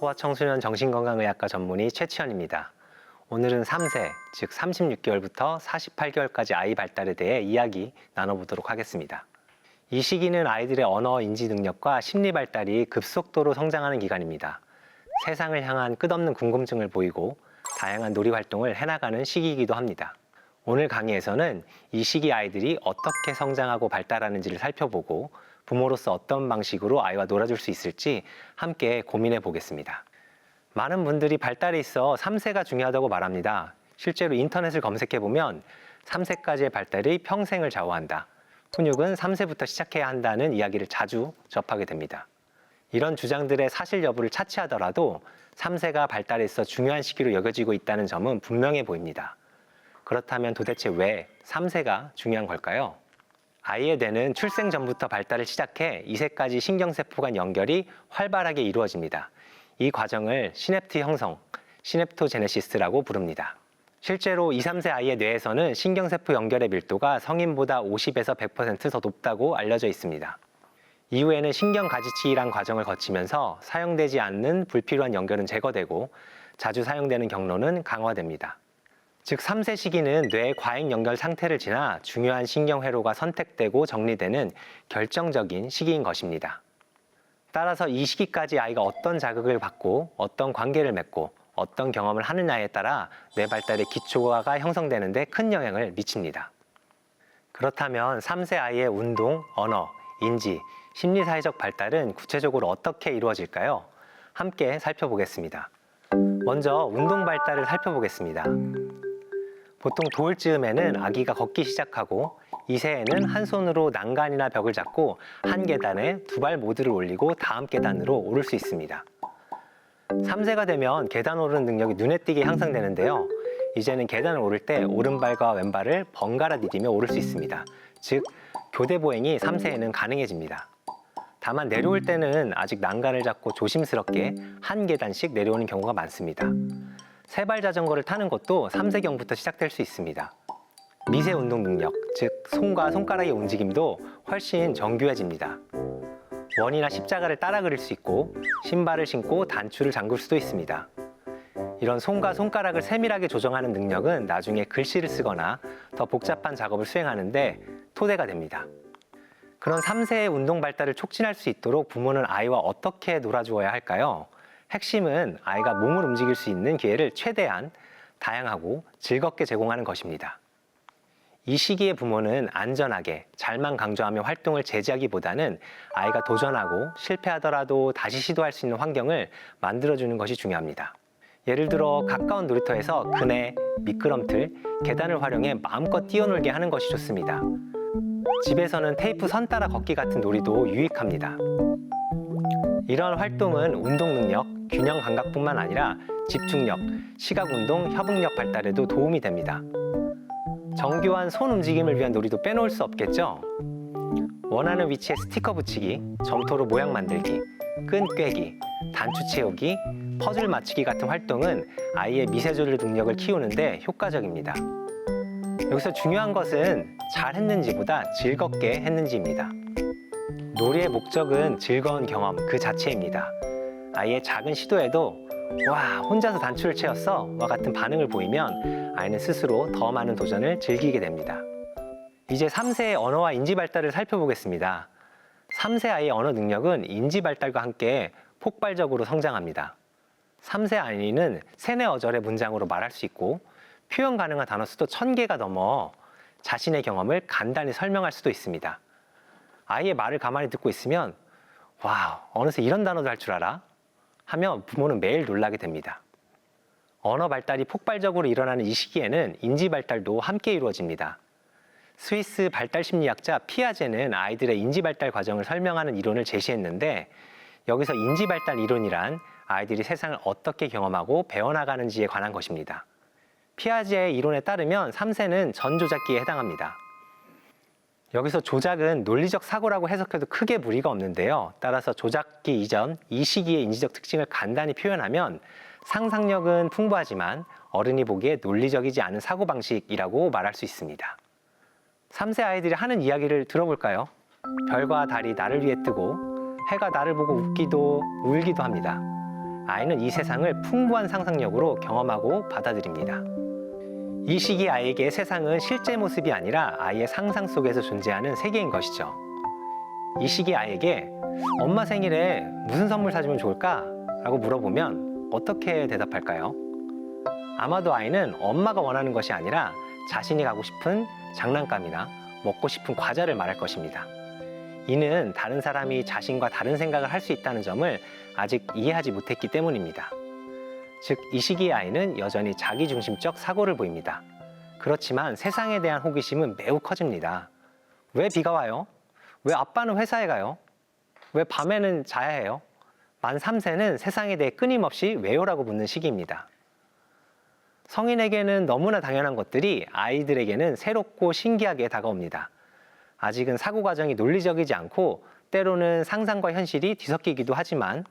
소아청소년 정신건강의학과 전문의 최치현입니다. 오늘은 3세, 즉 36개월부터 48개월까지 아이 발달에 대해 이야기 나눠보도록 하겠습니다. 이 시기는 아이들의 언어, 인지 능력과 심리 발달이 급속도로 성장하는 기간입니다. 세상을 향한 끝없는 궁금증을 보이고 다양한 놀이 활동을 해나가는 시기이기도 합니다. 오늘 강의에서는 이 시기 아이들이 어떻게 성장하고 발달하는지를 살펴보고 부모로서 어떤 방식으로 아이와 놀아줄 수 있을지 함께 고민해 보겠습니다. 많은 분들이 발달에 있어 3세가 중요하다고 말합니다. 실제로 인터넷을 검색해 보면 3세까지의 발달이 평생을 좌우한다. 훈육은 3세부터 시작해야 한다는 이야기를 자주 접하게 됩니다. 이런 주장들의 사실 여부를 차치하더라도 3세가 발달에 있어 중요한 시기로 여겨지고 있다는 점은 분명해 보입니다. 그렇다면 도대체 왜 3세가 중요한 걸까요? 아이의 뇌는 출생 전부터 발달을 시작해 2세까지 신경세포 간 연결이 활발하게 이루어집니다. 이 과정을 시냅트 형성, 시냅토제네시스라고 부릅니다. 실제로 2, 3세 아이의 뇌에서는 신경세포 연결의 밀도가 성인보다 50에서 100% 더 높다고 알려져 있습니다. 이후에는 신경가지치기란 과정을 거치면서 사용되지 않는 불필요한 연결은 제거되고 자주 사용되는 경로는 강화됩니다. 즉 3세 시기는 뇌의 과잉 연결 상태를 지나 중요한 신경회로가 선택되고 정리되는 결정적인 시기인 것입니다. 따라서 이 시기까지 아이가 어떤 자극을 받고 어떤 관계를 맺고 어떤 경험을 하느냐에 따라 뇌 발달의 기초가 형성되는 데 큰 영향을 미칩니다. 그렇다면 3세 아이의 운동, 언어, 인지, 심리사회적 발달은 구체적으로 어떻게 이루어질까요? 함께 살펴보겠습니다. 먼저 운동 발달을 살펴보겠습니다. 보통 도울즈음에는 아기가 걷기 시작하고 2세에는 한 손으로 난간이나 벽을 잡고 한 계단에 두 발 모두를 올리고 다음 계단으로 오를 수 있습니다. 3세가 되면 계단 오르는 능력이 눈에 띄게 향상되는데요. 이제는 계단을 오를 때 오른발과 왼발을 번갈아 디디며 오를 수 있습니다. 즉, 교대 보행이 3세에는 가능해집니다. 다만 내려올 때는 아직 난간을 잡고 조심스럽게 한 계단씩 내려오는 경우가 많습니다. 세발 자전거를 타는 것도 3세경부터 시작될 수 있습니다. 미세 운동 능력, 즉 손과 손가락의 움직임도 훨씬 정교해집니다. 원이나 십자가를 따라 그릴 수 있고 신발을 신고 단추를 잠글 수도 있습니다. 이런 손과 손가락을 세밀하게 조정하는 능력은 나중에 글씨를 쓰거나 더 복잡한 작업을 수행하는데 토대가 됩니다. 그런 3세의 운동 발달을 촉진할 수 있도록 부모는 아이와 어떻게 놀아주어야 할까요? 핵심은 아이가 몸을 움직일 수 있는 기회를 최대한 다양하고 즐겁게 제공하는 것입니다. 이 시기에 부모는 안전하게 잘만 강조하며 활동을 제지하기보다는 아이가 도전하고 실패하더라도 다시 시도할 수 있는 환경을 만들어주는 것이 중요합니다. 예를 들어 가까운 놀이터에서 그네, 미끄럼틀, 계단을 활용해 마음껏 뛰어놀게 하는 것이 좋습니다. 집에서는 테이프 선 따라 걷기 같은 놀이도 유익합니다. 이러한 활동은 운동 능력, 균형 감각뿐만 아니라 집중력, 시각 운동, 협응력 발달에도 도움이 됩니다. 정교한 손 움직임을 위한 놀이도 빼놓을 수 없겠죠? 원하는 위치에 스티커 붙이기, 점토로 모양 만들기, 끈 꿰기, 단추 채우기, 퍼즐 맞추기 같은 활동은 아이의 미세조절 능력을 키우는데 효과적입니다. 여기서 중요한 것은 잘 했는지보다 즐겁게 했는지입니다. 놀이의 목적은 즐거운 경험 그 자체입니다. 아이의 작은 시도에도 와, 혼자서 단추를 채웠어 와 같은 반응을 보이면 아이는 스스로 더 많은 도전을 즐기게 됩니다. 이제 3세의 언어와 인지 발달을 살펴보겠습니다. 3세 아이의 언어 능력은 인지 발달과 함께 폭발적으로 성장합니다. 3세 아이는 세네어절의 문장으로 말할 수 있고 표현 가능한 단어 수도 1000개가 넘어 자신의 경험을 간단히 설명할 수도 있습니다. 아이의 말을 가만히 듣고 있으면 와, 어느새 이런 단어도 할 줄 알아? 하며 부모는 매일 놀라게 됩니다. 언어 발달이 폭발적으로 일어나는 이 시기에는 인지 발달도 함께 이루어집니다. 스위스 발달 심리학자 피아제는 아이들의 인지 발달 과정을 설명하는 이론을 제시했는데 여기서 인지 발달 이론이란 아이들이 세상을 어떻게 경험하고 배워나가는지에 관한 것입니다. 피아제의 이론에 따르면 3세는 전조작기에 해당합니다. 여기서 조작은 논리적 사고라고 해석해도 크게 무리가 없는데요. 따라서 조작기 이전 이 시기의 인지적 특징을 간단히 표현하면 상상력은 풍부하지만 어른이 보기에 논리적이지 않은 사고방식이라고 말할 수 있습니다. 3세 아이들이 하는 이야기를 들어볼까요? 별과 달이 나를 위해 뜨고 해가 나를 보고 웃기도 울기도 합니다. 아이는 이 세상을 풍부한 상상력으로 경험하고 받아들입니다. 이 시기 아이에게 세상은 실제 모습이 아니라 아이의 상상 속에서 존재하는 세계인 것이죠. 이 시기 아이에게 엄마 생일에 무슨 선물 사주면 좋을까? 라고 물어보면 어떻게 대답할까요? 아마도 아이는 엄마가 원하는 것이 아니라 자신이 가고 싶은 장난감이나 먹고 싶은 과자를 말할 것입니다. 이는 다른 사람이 자신과 다른 생각을 할 수 있다는 점을 아직 이해하지 못했기 때문입니다. 즉, 이 시기의 아이는 여전히 자기중심적 사고를 보입니다. 그렇지만 세상에 대한 호기심은 매우 커집니다. 왜 비가 와요? 왜 아빠는 회사에 가요? 왜 밤에는 자야 해요? 만 3세는 세상에 대해 끊임없이 왜요라고 묻는 시기입니다. 성인에게는 너무나 당연한 것들이 아이들에게는 새롭고 신기하게 다가옵니다. 아직은 사고 과정이 논리적이지 않고 때로는 상상과 현실이 뒤섞이기도 하지만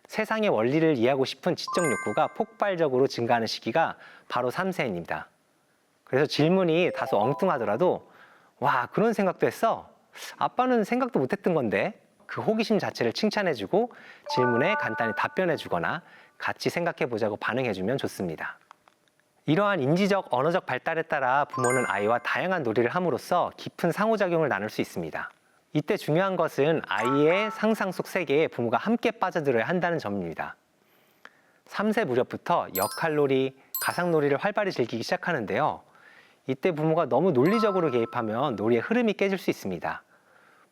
세상의 원리를 이해하고 싶은 지적 욕구가 폭발적으로 증가하는 시기가 바로 3세입니다. 그래서 질문이 다소 엉뚱하더라도 와, 그런 생각도 했어? 아빠는 생각도 못했던 건데? 그 호기심 자체를 칭찬해주고 질문에 간단히 답변해주거나 같이 생각해보자고 반응해주면 좋습니다. 이러한 인지적, 언어적 발달에 따라 부모는 아이와 다양한 놀이를 함으로써 깊은 상호작용을 나눌 수 있습니다. 이때 중요한 것은 아이의 상상 속 세계에 부모가 함께 빠져들어야 한다는 점입니다. 3세 무렵부터 역할놀이, 가상놀이를 활발히 즐기기 시작하는데요. 이때 부모가 너무 논리적으로 개입하면 놀이의 흐름이 깨질 수 있습니다.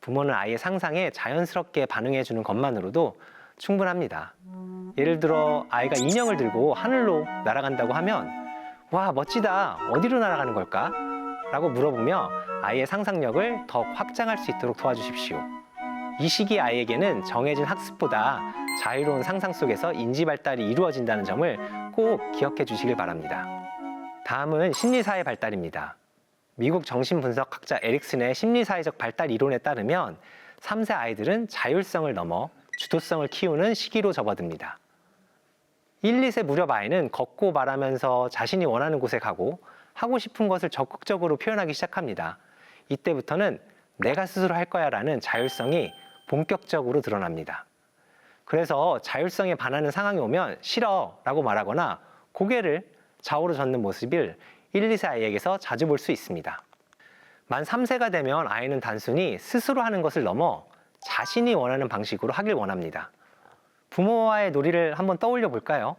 부모는 아이의 상상에 자연스럽게 반응해주는 것만으로도 충분합니다. 예를 들어 아이가 인형을 들고 하늘로 날아간다고 하면 와, 멋지다. 어디로 날아가는 걸까? 라고 물어보며 아이의 상상력을 더 확장할 수 있도록 도와주십시오. 이 시기 아이에게는 정해진 학습보다 자유로운 상상 속에서 인지 발달이 이루어진다는 점을 꼭 기억해 주시길 바랍니다. 다음은 심리사회 발달입니다. 미국 정신분석학자 에릭슨의 심리사회적 발달 이론에 따르면 3세 아이들은 자율성을 넘어 주도성을 키우는 시기로 접어듭니다. 1, 2세 무렵 아이는 걷고 말하면서 자신이 원하는 곳에 가고 하고 싶은 것을 적극적으로 표현하기 시작합니다. 이때부터는 내가 스스로 할 거야 라는 자율성이 본격적으로 드러납니다. 그래서 자율성에 반하는 상황이 오면 싫어 라고 말하거나 고개를 좌우로 젓는 모습을 1, 2세 아이에게서 자주 볼 수 있습니다. 만 3세가 되면 아이는 단순히 스스로 하는 것을 넘어 자신이 원하는 방식으로 하길 원합니다. 부모와의 놀이를 한번 떠올려 볼까요?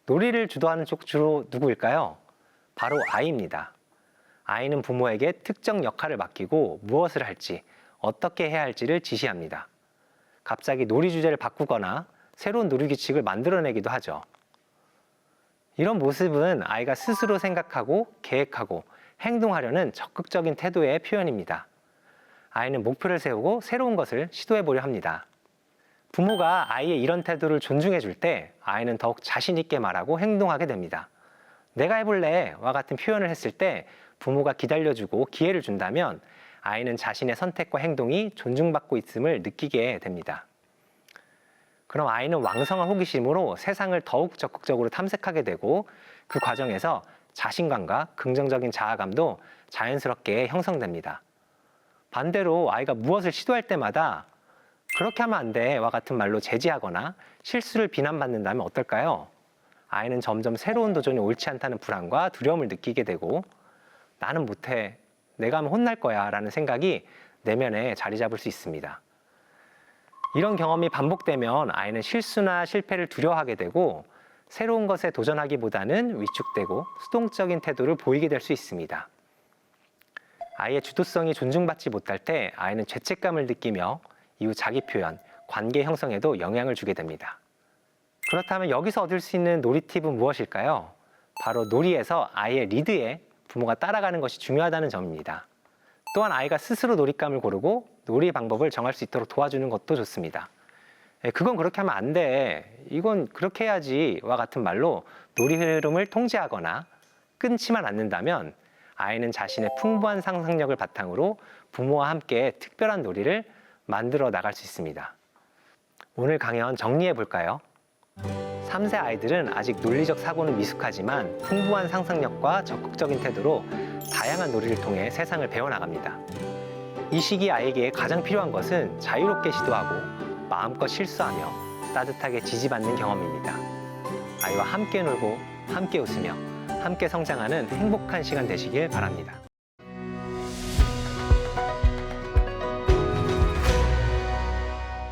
놀이를 주도하는 쪽 주로 누구일까요? 바로 아이입니다. 아이는 부모에게 특정 역할을 맡기고 무엇을 할지, 어떻게 해야 할지를 지시합니다. 갑자기 놀이 주제를 바꾸거나 새로운 놀이 규칙을 만들어내기도 하죠. 이런 모습은 아이가 스스로 생각하고 계획하고 행동하려는 적극적인 태도의 표현입니다. 아이는 목표를 세우고 새로운 것을 시도해 보려 합니다. 부모가 아이의 이런 태도를 존중해 줄 때 아이는 더욱 자신 있게 말하고 행동하게 됩니다. 내가 해볼래 와 같은 표현을 했을 때 부모가 기다려주고 기회를 준다면 아이는 자신의 선택과 행동이 존중받고 있음을 느끼게 됩니다. 그럼 아이는 왕성한 호기심으로 세상을 더욱 적극적으로 탐색하게 되고 그 과정에서 자신감과 긍정적인 자아감도 자연스럽게 형성됩니다. 반대로 아이가 무엇을 시도할 때마다 그렇게 하면 안 돼 와 같은 말로 제지하거나 실수를 비난받는다면 어떨까요? 아이는 점점 새로운 도전이 옳지 않다는 불안과 두려움을 느끼게 되고 나는 못해, 내가 하면 혼날 거야 라는 생각이 내면에 자리 잡을 수 있습니다. 이런 경험이 반복되면 아이는 실수나 실패를 두려워하게 되고 새로운 것에 도전하기보다는 위축되고 수동적인 태도를 보이게 될 수 있습니다. 아이의 주도성이 존중받지 못할 때 아이는 죄책감을 느끼며 이후 자기 표현, 관계 형성에도 영향을 주게 됩니다. 그렇다면 여기서 얻을 수 있는 놀이 팁은 무엇일까요? 바로 놀이에서 아이의 리드에 부모가 따라가는 것이 중요하다는 점입니다. 또한 아이가 스스로 놀잇감을 고르고 놀이 방법을 정할 수 있도록 도와주는 것도 좋습니다. 그건 그렇게 하면 안 돼, 이건 그렇게 해야지 와 같은 말로 놀이 흐름을 통제하거나 끊지만 않는다면 아이는 자신의 풍부한 상상력을 바탕으로 부모와 함께 특별한 놀이를 만들어 나갈 수 있습니다. 오늘 강연 정리해 볼까요? 3세 아이들은 아직 논리적 사고는 미숙하지만 풍부한 상상력과 적극적인 태도로 다양한 놀이를 통해 세상을 배워나갑니다. 이 시기 아이에게 가장 필요한 것은 자유롭게 시도하고 마음껏 실수하며 따뜻하게 지지받는 경험입니다. 아이와 함께 놀고 함께 웃으며 함께 성장하는 행복한 시간 되시길 바랍니다.